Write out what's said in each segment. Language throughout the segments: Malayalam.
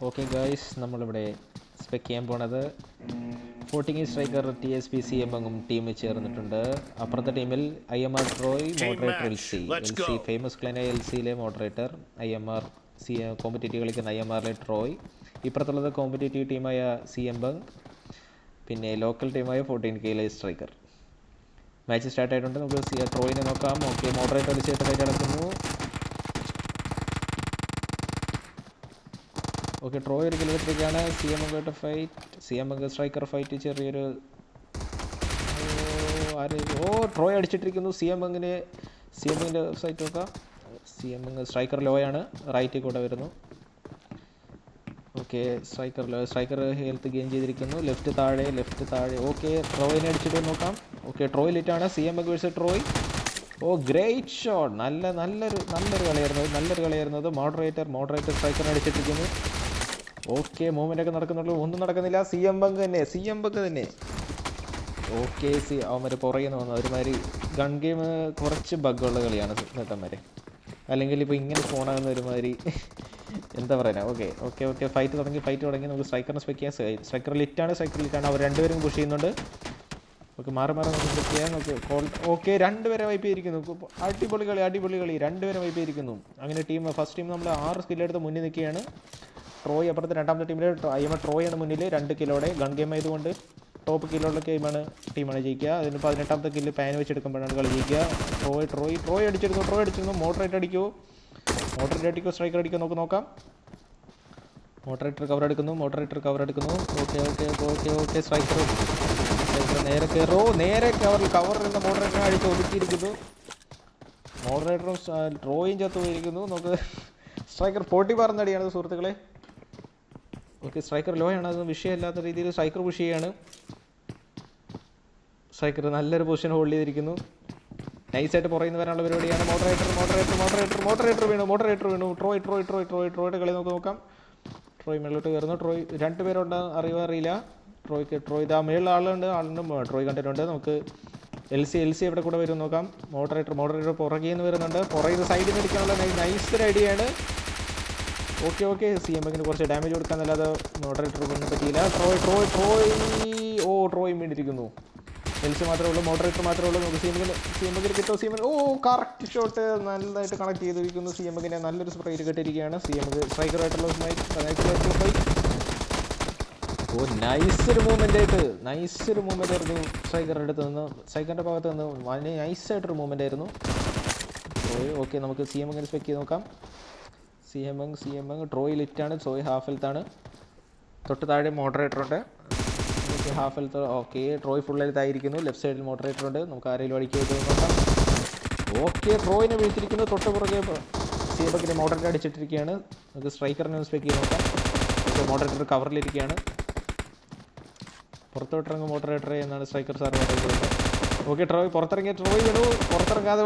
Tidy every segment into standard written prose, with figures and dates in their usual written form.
ഓക്കെ ഗായ്സ്, നമ്മളിവിടെ സ്പെക്ക് ചെയ്യാൻ പോണത് 14 സ്ട്രൈക്കർ TSP CM ടീം ചേർന്നിട്ടുണ്ട്. അപ്പുറത്തെ ടീമിൽ IMR Troy, moderator LC famous ക്ലൈനായ LCയിലെ മോഡറേറ്റർ, IMR കോമ്പറ്റേറ്റീവ് കളിക്കുന്ന IMRലെ ട്രോയ്, ഇപ്പുറത്തുള്ളത് കോമ്പറ്റേറ്റീവ് ടീമായ CM, പിന്നെ ലോക്കൽ ടീമായ 14Kയിലെ സ്ട്രൈക്കർ. മാച്ച് സ്റ്റാർട്ട് ആയിട്ടുണ്ട്. നമുക്ക് ട്രോയിനെ നോക്കാം. ഓക്കെ, മോഡറേറ്റർ LC എത്രയായിട്ട് നടക്കുന്നു. ഓക്കെ, ട്രോയ് ഒരു കിലോമീറ്ററിലേക്കാണ്. CM സ്ട്രൈക്കർ ഫൈറ്റ് ചെറിയൊരു ട്രോയ് അടിച്ചിട്ടിരിക്കുന്നു. CMന്റെ സൈറ്റ് നോക്കാം. CM സ്ട്രൈക്കർ ലോയാണ്, റൈറ്റിൽ കൂടെ വരുന്നു. ഓക്കെ, സ്ട്രൈക്കർ ഹെൽത്ത് ഗെയിൻ ചെയ്തിരിക്കുന്നു. ലെഫ്റ്റ് താഴെ. ഓക്കെ, ട്രോയിനെ അടിച്ചിട്ട് നോക്കാം. ഓക്കെ, ട്രോയ് ലിറ്റാണ്. CM versus Troy. Great shot. നല്ലൊരു കളിയായിരുന്നത്. മോഡറേറ്റർ സ്ട്രൈക്കറിനെ അടിച്ചിട്ടിരിക്കുന്നു. ഓക്കെ, മൂവ്മെൻ്റ് ഒക്കെ നടക്കുന്നുള്ളൂ, ഒന്നും നടക്കുന്നില്ല. CM തന്നെ. ഓക്കെ, അവന്മാർ പുറകെ നിന്ന് വന്നു. ഒരുമാതിരി ഗൺ ഗെയിം കുറച്ച് ബഗ്ഗുള്ള കളിയാണ് നേട്ടന്മാരെ. അല്ലെങ്കിൽ ഇപ്പോൾ ഇങ്ങനെ ഫോണാകുന്ന ഒരുമാതിരി എന്താ പറയുക. ഓക്കെ, ഫൈറ്റ് തുടങ്ങി. നമുക്ക് സ്ട്രൈക്കറിനെ സ്പെക്ക് ചെയ്യാം. സ്ട്രൈക്കർ ലിറ്റാണ്. അവർ രണ്ടുപേരും പുഷ് ചെയ്യുന്നുണ്ട്. ഓക്കെ, മാറി നമുക്ക് സ്പെക്ക് ചെയ്യാം. ഓക്കെ, രണ്ടുപേരെ വൈപ്പ് ചെയ്തിരിക്കുന്നു. അടിപൊളി കളി. രണ്ടുപേരെ വൈപ്പ് ചെയ്തിരിക്കുന്നു. അങ്ങനെ ഫസ്റ്റ് ടീം നമ്മൾ 6 സ്കില്ലെടുത്ത് മുന്നിൽ നിൽക്കുകയാണ്. ട്രോയ് അപ്പുറത്ത് രണ്ടാമത്തെ ടീമിൽ ട്രോയാണ് മുന്നിൽ 2 കിലോടെ. ഗൺ ഗെയിം ആയതുകൊണ്ട് ടോപ്പ് കില്ലുള്ള ടീമാണ് ജയിക്കുക. അതിന് 18ാമത്തെ കില്ല് പാൻ വെച്ചെടുക്കുമ്പോഴാണ് കളി ജയിക്കുക. ട്രോയ് അടിച്ചിരുന്നു. മോഡറേറ്റർ അടിക്കുമോ, സ്ട്രൈക്കർ അടിക്കുമോ നമുക്ക് നോക്കാം. മോഡറേറ്റർ കവർ എടുക്കുന്നു. ഓക്കെ, സ്ട്രൈക്കർ നേരെ കയറോ. കവർ എന്ന മോഡറേറ്ററിനെ അടിച്ച് ഒതുക്കിയിരിക്കുന്നു. മോഡറേറ്ററും ട്രോയും ചത്തു പോയിരിക്കുന്നു. നമുക്ക് സ്ട്രൈക്കർ 40 പറഞ്ഞടിയാണ് സുഹൃത്തുക്കളെ. ഓക്കെ, സ്ട്രൈക്കർ ലോ ആണ്. അത് വിഷയമില്ലാത്ത രീതിയിൽ സ്ട്രൈക്കർ പുഷ് ചെയ്യാണ്. സ്ട്രൈക്കർ നല്ലൊരു പൊസിഷൻ ഹോൾഡ് ചെയ്തിരിക്കുന്നു. നൈസായിട്ട് പുറയുന്ന വരാനുള്ള പരിപാടിയാണ്. മോഡറേറ്റർ വീണു. ട്രോയുടെ കളി നോക്കാം. ട്രോയ് മേളിലോട്ട് കയറുന്നു. ട്രോയ് 2 പേരുണ്ട്, അറിയില്ല. ട്രോയ് ഇതാ മേളിൽ ആളുണ്ട്. ട്രോയ് കണ്ടിട്ടുണ്ട്. നമുക്ക് LC എവിടെ കൂടെ വരും നോക്കാം. മോഡറേറ്റർ പുറകിൽ നിന്ന് വരുന്നുണ്ട്. പുറകിൽ സൈഡിൽ നിന്ന് അടിക്കാനുള്ള നൈസ് ഐഡിയയാണ്. ഓക്കെ, CMന് കുറച്ച് ഡാമേജ് കൊടുക്കാന്നല്ലാതെ മോഡറേറ്റർ ഒന്നും പറ്റിയില്ല. ട്രോയ് വീണിരിക്കുന്നു. LC മാത്രമേ ഉള്ളൂ, മോഡറേറ്റർ മാത്രമേ ഉള്ളൂ. നമുക്ക് CMന് കിട്ടുമോ? കറക്റ്റ് ഷോട്ട് നല്ലതായിട്ട് കണക്ട് ചെയ്തിരിക്കുന്നു. CMന് നല്ലൊരു സ്പ്രൈറ്റ് കിട്ടിയിരിക്കുകയാണ്. സ്ട്രൈക്കറായിട്ടുള്ള നൈസൊരു മൂവ്മെൻ്റ് ആയിരുന്നു സ്ട്രൈക്കറിൻ്റെ ഭാഗത്ത് നിന്ന്. വളരെ നൈസായിട്ടൊരു മൂവ്മെൻ്റ് ആയിരുന്നു. ഓക്കെ, നമുക്ക് CMന് സ്പെക്ക് ചെയ്ത് നോക്കാം. CM ട്രോയ് ലിറ്റാണ്. ട്രോയ് ഹാഫ് ഹെൽത്താണ്. തൊട്ട് താഴെ മോഡറേറ്ററുണ്ട്. Half health. Okay, Troy full health ആയിരിക്കുന്നു. ലെഫ്റ്റ് സൈഡിൽ മോഡറേറ്റർ ഉണ്ട്. നമുക്ക് ആരെങ്കിലും അടിക്കുക നോക്കാം. ഓക്കെ, ട്രോയിനെ വീഴ്ത്തിരിക്കുന്നു. തൊട്ട് പുറകെ CMന് മോഡറേറ്റർ അടിച്ചിട്ടിരിക്കുകയാണ്. നമുക്ക് സ്ട്രൈക്കറിനെ സ്പെക്ക് ചെയ്ത് നോക്കാം. മോഡറേറ്റർ കവറിലിരിക്കുകയാണ്. പുറത്തോട്ടിറങ്ങും മോഡറേറ്ററെ എന്നാണ് സ്ട്രൈക്കർ സാർ പറയുന്നത്. ഓക്കെ, ട്രോയ് വീണു. പുറത്തിറങ്ങാതെ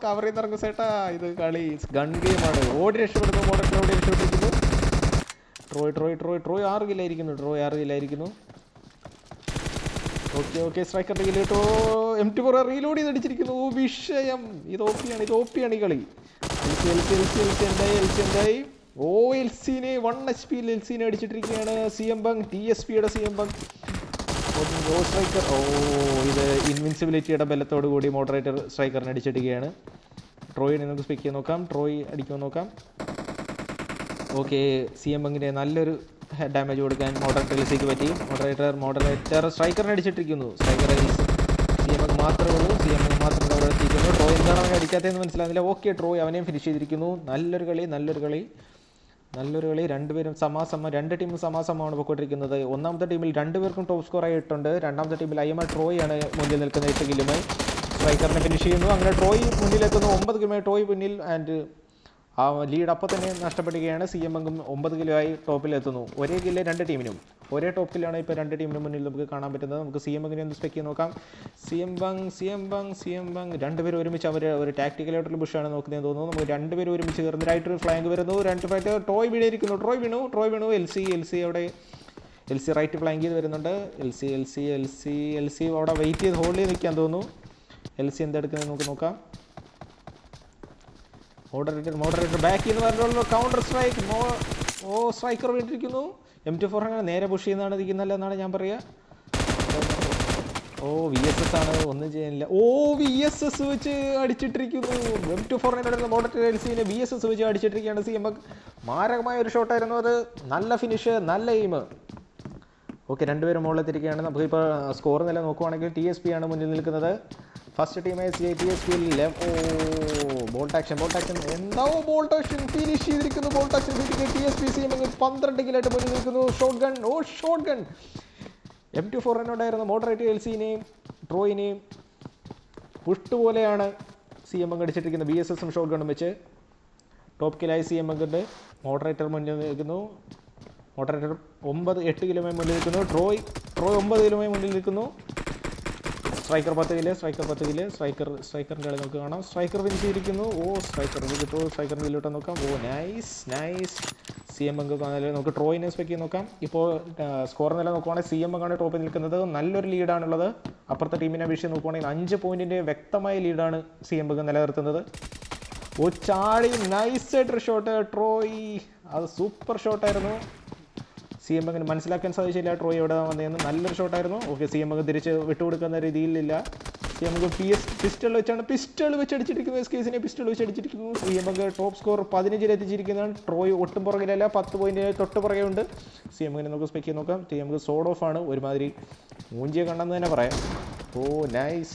കവറിൽ നിന്ന് ഇറങ്ങും ചേട്ടാ. ഇത് കളി ഗൺ ഗെയിമാണ്. ഓടി രക്ഷപ്പെടുന്നു. മോഡറേറ്റർ ഓടി രക്ഷപ്പെട്ടിരിക്കുന്നു. ട്രോയ് 6 കില്ലായിരിക്കുന്നു. ഓക്കെ, സ്ട്രൈക്കറിന്റെ കില്ല് കിട്ടോ. M24 reload ചെയ്തടിച്ചിരിക്കുന്നു. വിഷയം. ഇത് OP-യാണ് ഈ കളി. LC എന്തായി. LCനെ 1 HP LCനെ അടിച്ചിട്ടിരിക്കുകയാണ്. TSPയുടെ CM. സ്ട്രൈക്കർ. ഇത് ഇൻവിൻസിബിലിറ്റിയുടെ ബലത്തോടു കൂടി മോഡറേറ്റർ സ്ട്രൈക്കറിനെ അടിച്ചിടുകയാണ്. ട്രോയിനെ നമുക്ക് സ്പെക്ക് ചെയ്യാൻ നോക്കാം. ട്രോയ് അടിക്കുമോ നോക്കാം. ഓക്കെ, CMന് നല്ലൊരു ഡാമേജ് കൊടുക്കാൻ മോഡറേറ്റർ LCക്ക് പറ്റി. മോഡറേറ്റർ സ്ട്രൈക്കറിനെ അടിച്ചിട്ടിരിക്കുന്നു. CM മാത്രമേ ഉള്ളൂ. അവിടെ എത്തിക്കുന്നു. ട്രോയ് എന്താണ് അവനെ അടിക്കാത്തതെന്ന് മനസ്സിലാകുന്നില്ല. ഓക്കെ, ട്രോയ് അവനെയും ഫിനിഷ് ചെയ്തിരിക്കുന്നു. നല്ലൊരു കളി. രണ്ടുപേരും രണ്ട് ടീമും സമാസമമാണ് പോയിക്കൊണ്ടിരിക്കുന്നത്. ഒന്നാമത്തെ ടീമിൽ 2 പേർക്കും ടോപ്പ് സ്കോർ ആയിട്ടുണ്ട്. രണ്ടാമത്തെ ടീമിൽ IMR ട്രോയ് ആണ് മുന്നിൽ നിൽക്കുന്ന 8 കില്ലുമായി. സ്ട്രൈക്കറിനെ ഫിനിഷ് ചെയ്യുന്നു. അങ്ങനെ ട്രോയ് മുന്നിലെത്തുന്നു. 9 കില്ലുമായി ട്രോയ് മുന്നിൽ. ആൻഡ് ആ ലീഡ് അപ്പോൾ തന്നെ നഷ്ടപ്പെടുകയാണ്. CM 9 കില്ലുമായി ടോപ്പിലെത്തുന്നു. ഒരേ കില്ല് 2 ടീമിനും. ഒരേ ടോപ്പ് കില്ലാണ് ഇപ്പോൾ 2 ടീമിന് മുന്നിൽ നമുക്ക് കാണാൻ പറ്റുന്നത്. നമുക്ക് CMന് ഒന്ന് സ്പെക്ക് ചെയ്ത് നോക്കാം. CM രണ്ടുപേരും ഒരുമിച്ച് അവർ ഒരു ടാക്ടിക്കലായിട്ടുള്ള ബുഷാണ് നോക്കുന്നതെന്ന് തോന്നുന്നു. നമുക്ക് 2 പേരും ഒരുമിച്ച് കയറുന്നതായിട്ടൊരു ഫ്ലാങ്ക് വരുന്നു. 2 ഫൈറ്റ്. ട്രോയ് വീണു. LC അവിടെ റൈറ്റ് ഫ്ലാങ്ക് ചെയ്ത് വരുന്നുണ്ട്. LC അവിടെ വെയിറ്റ് ചെയ്ത് ഹോൾഡ് ചെയ്ത് നിൽക്കാൻ തോന്നുന്നു. LC എന്തെടുക്കുന്നത് നമുക്ക് നോക്കാം. മോഡറേറ്റർ ബാക്ക് എന്ന് പറഞ്ഞുള്ള കൗണ്ടർ സ്ട്രൈക്ക്. ഓ സ്ട്രൈക്കർ വീണ്ടിരിക്കുന്നു. M24 അങ്ങനെ നേരെ പുഷ് ചെയ്യുന്നതാണ് ഇരിക്കുന്നല്ല എന്നാണ് ഞാൻ പറയുക. ഓ VSS ആണ്, ഒന്നും ചെയ്യാനില്ല. ഓ VSS വെച്ച് അടിച്ചിട്ടിരിക്കുന്നു. M24 മോഡറേറ്റർ എൽസിനെ VSS വെച്ച് അടിച്ചിട്ടിരിക്കുകയാണ് CMBug. മാരകമായ ഒരു ഷോട്ടായിരുന്നു അത്. നല്ല ഫിനിഷ്, നല്ല എയിം. ഓക്കെ, രണ്ടുപേരും മുകളിലെത്തിരിക്കുകയാണ്. നമുക്കിപ്പോൾ സ്കോർ നില നോക്കുവാണെങ്കിൽ TSP ആണ് മുന്നിൽ നിൽക്കുന്നത്. ഫസ്റ്റ് ടീമായി TSP. ഓ ബോൾട്ട് ആക്ഷൻ എന്താ ബോൾട്ട് ആക്ഷൻ ഫിനിഷ് ചെയ്തിരിക്കുന്നു. ബോൾട്ട് ആക്ഷൻ TSP CMBug 12 കിലായിട്ട് മുന്നിൽ നിൽക്കുന്നു. ഷോട്ട് ഗൺ M24 മോഡറേറ്റർ എൽസിനെയും ട്രോയിനെയും പുഷ്ട് പോലെയാണ് CMBug അടിച്ചിട്ടിരിക്കുന്നത്. VSSും ഷോട്ട് ഗണ്ണും വെച്ച്. ടോപ്പ് കിലായി CMBug മോഡറേറ്റർ മുന്നിൽ നിൽക്കുന്നു. മോഡറേറ്റർ 8 കിലോമീറ്റർ മുന്നിൽ നിൽക്കുന്നു. ട്രോയ് 9 കിലോമീറ്റർ മുന്നിൽ നിൽക്കുന്നു. Striker 10 kilo. സ്ട്രൈക്കറിൻ്റെ കളി നമുക്ക് കാണാം. സ്ട്രൈക്കർ വിൻ ചെയ്തിരിക്കുന്നു. ഓ സ്ട്രൈക്കർ കിട്ടുമോ? സ്ട്രൈക്കറിൻ്റെ വില്ലോട്ട് നോക്കാം. ഓ നൈസ് CMBug നമുക്ക് ട്രോയിനെ സ്പെക്ക് ചെയ്ത് നോക്കാം. ഇപ്പോൾ സ്കോർ നില നോക്കുവാണെങ്കിൽ CMBug ആണ് ടോപ്പിൽ നിൽക്കുന്നത്. നല്ലൊരു ലീഡാണുള്ളത്. അപ്പുറത്തെ ടീമിനെ അപേക്ഷിച്ച് നോക്കുവാണെങ്കിൽ 5 പോയിൻറ്റിൻ്റെ വ്യക്തമായ ലീഡാണ് CMBug നിലനിർത്തുന്നത്. ഓ ചാടി നൈസായിട്ടൊരു ഷോട്ട് ട്രോയ്, അത് സൂപ്പർ ഷോട്ടായിരുന്നു. CMBug മനസ്സിലാക്കാൻ സാധിച്ചില്ല ട്രോയ് എവിടെ വന്നതെന്ന്. നല്ലൊരു ഷോട്ടായിരുന്നു. ഓക്കെ, CMBug തിരിച്ച് വിട്ടുകൊടുക്കുന്ന രീതിയിലില്ല. CMBug പിസ്റ്റൾ വെച്ച് അടിച്ചിരിക്കുന്നു. SKസിനെ പിസ്റ്റൾ വെച്ച് അടിച്ചിരിക്കുന്നു. CMBug top score 15 എത്തിച്ചിരിക്കുന്നതാണ്. ട്രോയ് ഒട്ടും പുറകിലല്ല, 10 പോയിന്റ് തൊട്ട് പുറകെ ഉണ്ട്. CMBug നമുക്ക് സ്പെക്ക് ചെയ്ത് നോക്കാം. CMBug സോഡ് ഓഫ് ആണ്, ഒരുമാതിരി മൂഞ്ചിയ കണ്ടെന്ന് തന്നെ പറയാം. ഓ നൈസ്.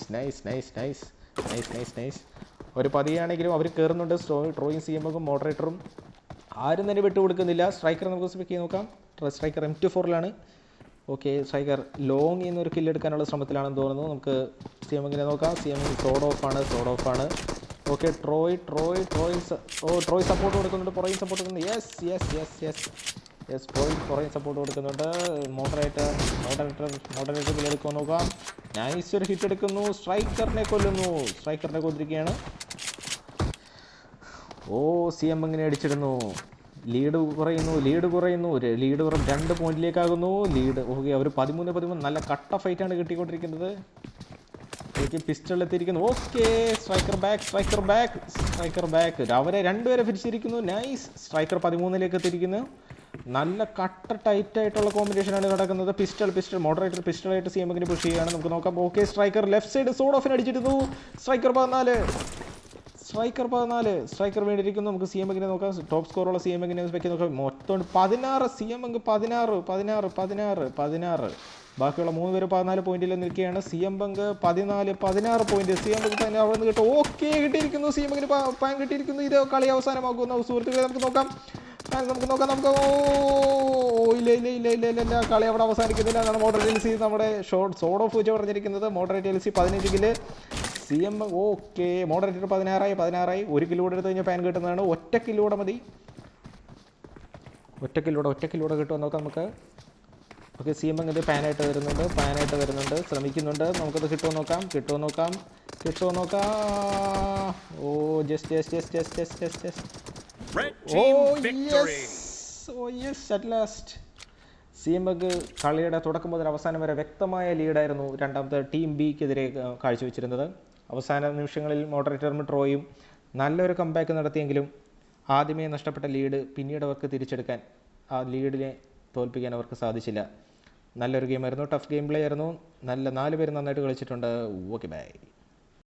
ഒരു പതിയാണെങ്കിലും അവർ കയറുന്നുണ്ട്. ട്രോയും CMBugും മോഡറേറ്ററും ആരും തന്നെ വിട്ടുകൊടുക്കുന്നില്ല. സ്ട്രൈക്കർ നമുക്ക് സ്പെക്ക് ചെയ്ത് നോക്കാം. Striker M24 okay, striker long ചെയ്യുന്നൊരു കില്ലെടുക്കാനുള്ള ശ്രമത്തിലാണെന്ന് തോന്നുന്നു. നമുക്ക് CMBugനെ നോക്കാം. CMBug സോഡ് ഓഫ് ആണ്. ഓക്കെ, ട്രോയ് സപ്പോർട്ട് കൊടുക്കുന്നുണ്ട്. പുറകിൽ സപ്പോർട്ട് കൊടുക്കുന്നുണ്ട്. യെസ് പുറകിൽ സപ്പോർട്ട് കൊടുക്കുന്നുണ്ട്. മോഡറേറ്റർ കില്ലെടുക്കാൻ നോക്കാം. നൈസ് ഒരു ഹിറ്റ് എടുക്കുന്നു. സ്ട്രൈക്കറിനെ കൊന്നിരിക്കുകയാണ്. ഓ CMBugനെ അടിച്ചിടുന്നു. ലീഡ് കുറയുന്നു. 2 പോയിന്റിലേക്കാകുന്നു ലീഡ്. ഓക്കെ, അവർ 13 നല്ല കട്ട ഫൈറ്റാണ് കിട്ടിക്കൊണ്ടിരിക്കുന്നത്. ഓക്കെ, പിസ്റ്റൾ എത്തിയിരിക്കുന്നു. ഓക്കെ, സ്ട്രൈക്കർ ബാക്ക് അവരെ രണ്ടുപേരെ പിരിച്ചിരിക്കുന്നു. നൈസ്. സ്ട്രൈക്കർ 13ലേക്ക് എത്തിയിരിക്കുന്നു. നല്ല കട്ട ടൈറ്റായിട്ടുള്ള കോമ്പിനേഷനാണ് നടക്കുന്നത്. പിസ്റ്റൾ മോഡറേറ്റർ പിസ്റ്റളായിട്ട് CMBugനെ പുഷ് ചെയ്യുകയാണ്. നമുക്ക് നോക്കാം. ഓക്കെ, സ്ട്രൈക്കർ ലെഫ്റ്റ് സൈഡ് സോഡ് ഓഫിന് അടിച്ചിരുന്നു. സ്ട്രൈക്കർ 14 സ്ട്രൈക്കർ വേണ്ടിയിരിക്കുന്നു. നമുക്ക് CMBugനെ നോക്കാം. ടോപ്പ് സ്കോറുള്ള CMBugനെ വെക്കി നോക്കാം. മൊത്തം 16 CMBug 16. ബാക്കിയുള്ള 3 പേര് 14 പോയിന്റിൽ നിൽക്കുകയാണ്. CMBug 16 point. CMBug തന്നെ അവിടെ നിന്ന് കിട്ടും. ഓക്കെ, കിട്ടിയിരിക്കുന്നു. CMBugന് പാൻ കിട്ടിയിരിക്കുന്നു. ഇത് കളി അവസാനമാകുന്ന സുഹൃത്തുക്കളെ നമുക്ക് നോക്കാം. ഇല്ല കളി അവിടെ അവസാനിക്കുന്നില്ല എന്നാണ് മോഡറേറ്റർ എൽസി നമ്മുടെ സോഡ് ഓഫ് വെച്ച് പറഞ്ഞിരിക്കുന്നത്. മോഡറേറ്റർ എൽസി 15 കില്ല്. CMBug ഓക്കെ, മോഡറേറ്റർ 16 ആയി. 1 കിലൂടെ എടുത്ത് കഴിഞ്ഞാൽ പാൻ കിട്ടുന്നതാണ്. ഒറ്റ കിലൂടെ മതി. ഒറ്റ കിലൂടെ കിട്ടുമെന്ന് നോക്കാം നമുക്ക്. ഓക്കെ, CMBug ഇത് പാനായിട്ട് വരുന്നുണ്ട്. ശ്രമിക്കുന്നുണ്ട്. നമുക്കത് കിട്ടുമോ നോക്കാം. ഓ ജസ്റ്റ്. അറ്റ് ലാസ്റ്റ് CMBug കളിയുടെ തുടക്കം മുതൽ അവസാനം വരെ വ്യക്തമായ ലീഡായിരുന്നു രണ്ടാമത്തെ ടീം Bക്കെതിരെ കാഴ്ചവെച്ചിരുന്നത്. അവസാന നിമിഷങ്ങളിൽ മോഡറേറ്ററും ട്രോയും നല്ലൊരു കംബാക്ക് നടത്തിയെങ്കിലും ആദ്യമേ നഷ്ടപ്പെട്ട ലീഡ് പിന്നീട് അവർക്ക് തിരിച്ചെടുക്കാൻ, ആ ലീഡിനെ തോൽപ്പിക്കാൻ അവർക്ക് സാധിച്ചില്ല. നല്ലൊരു ഗെയിമായിരുന്നു. ടഫ് ഗെയിം പ്ലേ ആയിരുന്നു. 4 പേര് നന്നായിട്ട് കളിച്ചിട്ടുണ്ട്. Okay bye.